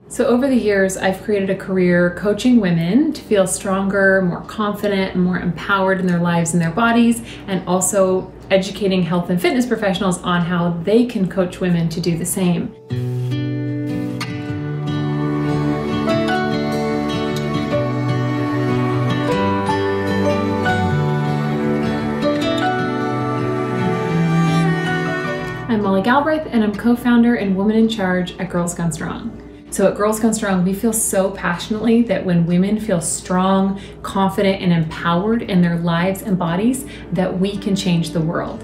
So over the years, I've created a career coaching women to feel stronger, more confident, and more empowered in their lives and their bodies, and also educating health and fitness professionals on how they can coach women to do the same. I'm Galbraith, and I'm co-founder and woman in charge at Girls Gone Strong. So at Girls Gone Strong, we feel so passionately that when women feel strong, confident, and empowered in their lives and bodies, that we can change the world.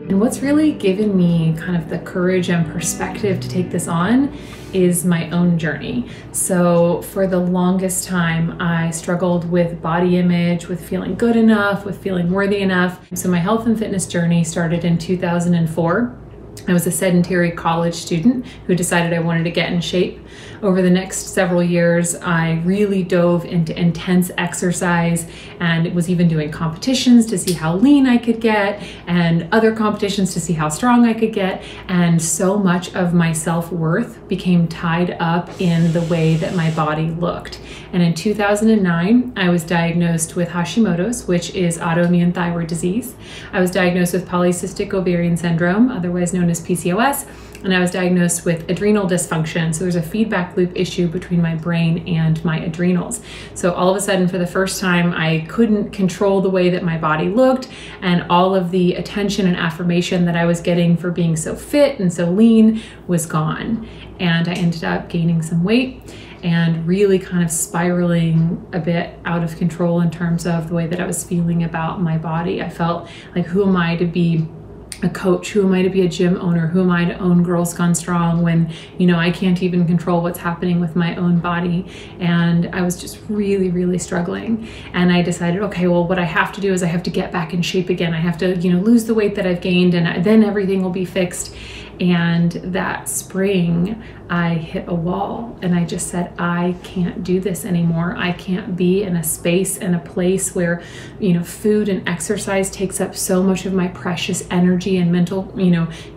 And what's really given me kind of the courage and perspective to take this on is my own journey. So for the longest time, I struggled with body image, with feeling good enough, with feeling worthy enough. So my health and fitness journey started in 2004. I was a sedentary college student who decided I wanted to get in shape. Over the next several years, I really dove into intense exercise and was even doing competitions to see how lean I could get and other competitions to see how strong I could get. And so much of my self-worth became tied up in the way that my body looked. And in 2009, I was diagnosed with Hashimoto's, which is autoimmune thyroid disease. I was diagnosed with polycystic ovarian syndrome, otherwise known as PCOS, and I was diagnosed with adrenal dysfunction. So there's a feedback loop issue between my brain and my adrenals. So all of a sudden, for the first time, I couldn't control the way that my body looked, and all of the attention and affirmation that I was getting for being so fit and so lean was gone. And I ended up gaining some weight and really kind of spiraling a bit out of control in terms of the way that I was feeling about my body. I felt like, who am I to be a coach? Who am I to be a gym owner? Who am I to own Girls Gone Strong when, I can't even control what's happening with my own body? And I was just really, really struggling. And I decided, okay, well, what I have to do is I have to get back in shape again. I have to, lose the weight that I've gained, and then everything will be fixed. And that spring, I hit a wall and I just said, I can't do this anymore. I can't be in a space and a place where, food and exercise takes up so much of my precious energy and mental,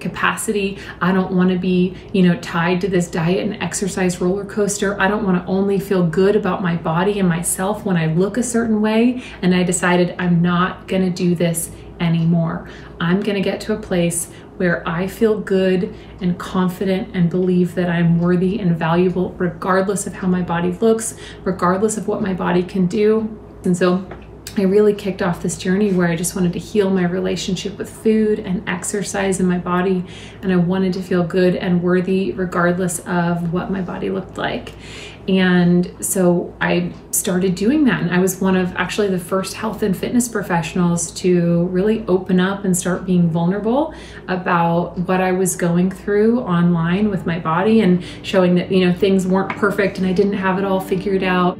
capacity. I don't want to be, tied to this diet and exercise roller coaster. I don't want to only feel good about my body and myself when I look a certain way. And I decided I'm not going to do this anymore. I'm going to get to a place where I feel good and confident and believe that I'm worthy and valuable regardless of how my body looks, regardless of what my body can do. And so I really kicked off this journey where I just wanted to heal my relationship with food and exercise in my body, and I wanted to feel good and worthy regardless of what my body looked like. And so I started doing that, and I was one of actually the first health and fitness professionals to really open up and start being vulnerable about what I was going through online with my body, and showing that things weren't perfect and I didn't have it all figured out.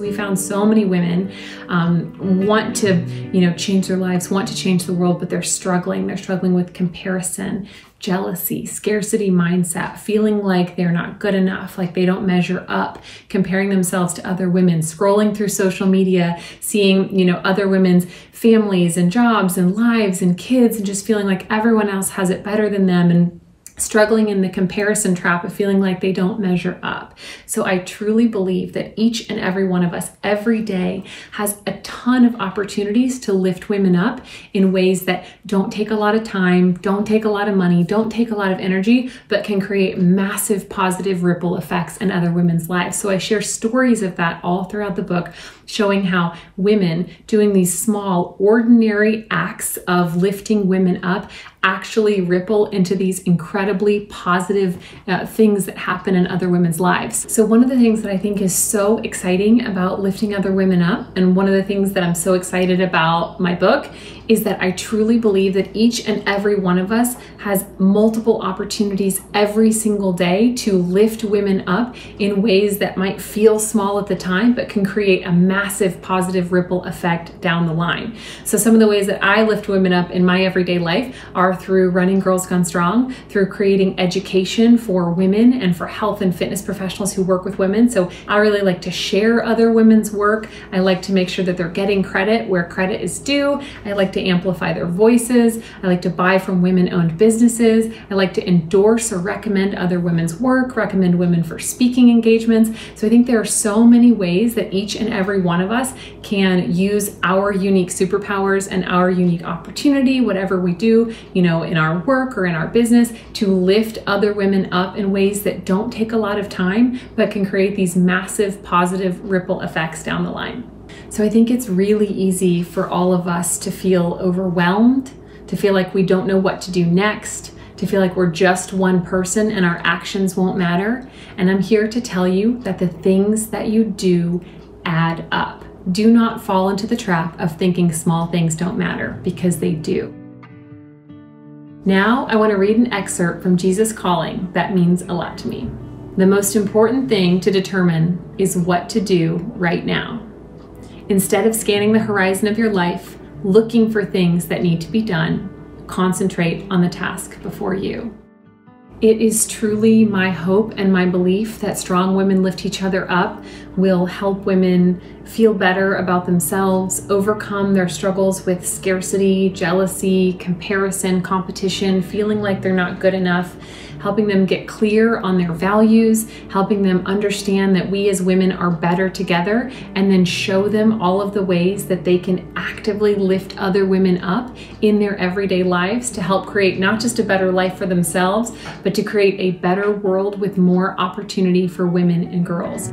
We found so many women want to, change their lives, want to change the world, but they're struggling. They're struggling with comparison, jealousy, scarcity mindset, feeling like they're not good enough, like they don't measure up, comparing themselves to other women, scrolling through social media, seeing, other women's families and jobs and lives and kids, and just feeling like everyone else has it better than them, and struggling in the comparison trap of feeling like they don't measure up. So I truly believe that each and every one of us every day has a ton of opportunities to lift women up in ways that don't take a lot of time, don't take a lot of money, don't take a lot of energy, but can create massive positive ripple effects in other women's lives. So I share stories of that all throughout the book, showing how women doing these small, ordinary acts of lifting women up actually ripple into these incredibly positive things that happen in other women's lives. So one of the things that I think is so exciting about lifting other women up, and one of the things that I'm so excited about my book, is that I truly believe that each and every one of us has multiple opportunities every single day to lift women up in ways that might feel small at the time, but can create a massive positive ripple effect down the line. So some of the ways that I lift women up in my everyday life are through running Girls Gone Strong, through creating education for women and for health and fitness professionals who work with women. So I really like to share other women's work. I like to make sure that they're getting credit where credit is due. I like to amplify their voices. I like to buy from women-owned businesses. I like to endorse or recommend other women's work, recommend women for speaking engagements. So I think there are so many ways that each and every one of us can use our unique superpowers and our unique opportunity, whatever we do, in our work or in our business, to lift other women up in ways that don't take a lot of time, but can create these massive positive ripple effects down the line. So I think it's really easy for all of us to feel overwhelmed, to feel like we don't know what to do next, to feel like we're just one person and our actions won't matter. And I'm here to tell you that the things that you do add up. Do not fall into the trap of thinking small things don't matter, because they do. Now I want to read an excerpt from Jesus Calling that means a lot to me. The most important thing to determine is what to do right now. Instead of scanning the horizon of your life, looking for things that need to be done, concentrate on the task before you. It is truly my hope and my belief that strong women lift each other up will help women feel better about themselves, overcome their struggles with scarcity, jealousy, comparison, competition, feeling like they're not good enough, helping them get clear on their values, helping them understand that we as women are better together, and then show them all of the ways that they can actively lift other women up in their everyday lives to help create not just a better life for themselves, but to create a better world with more opportunity for women and girls.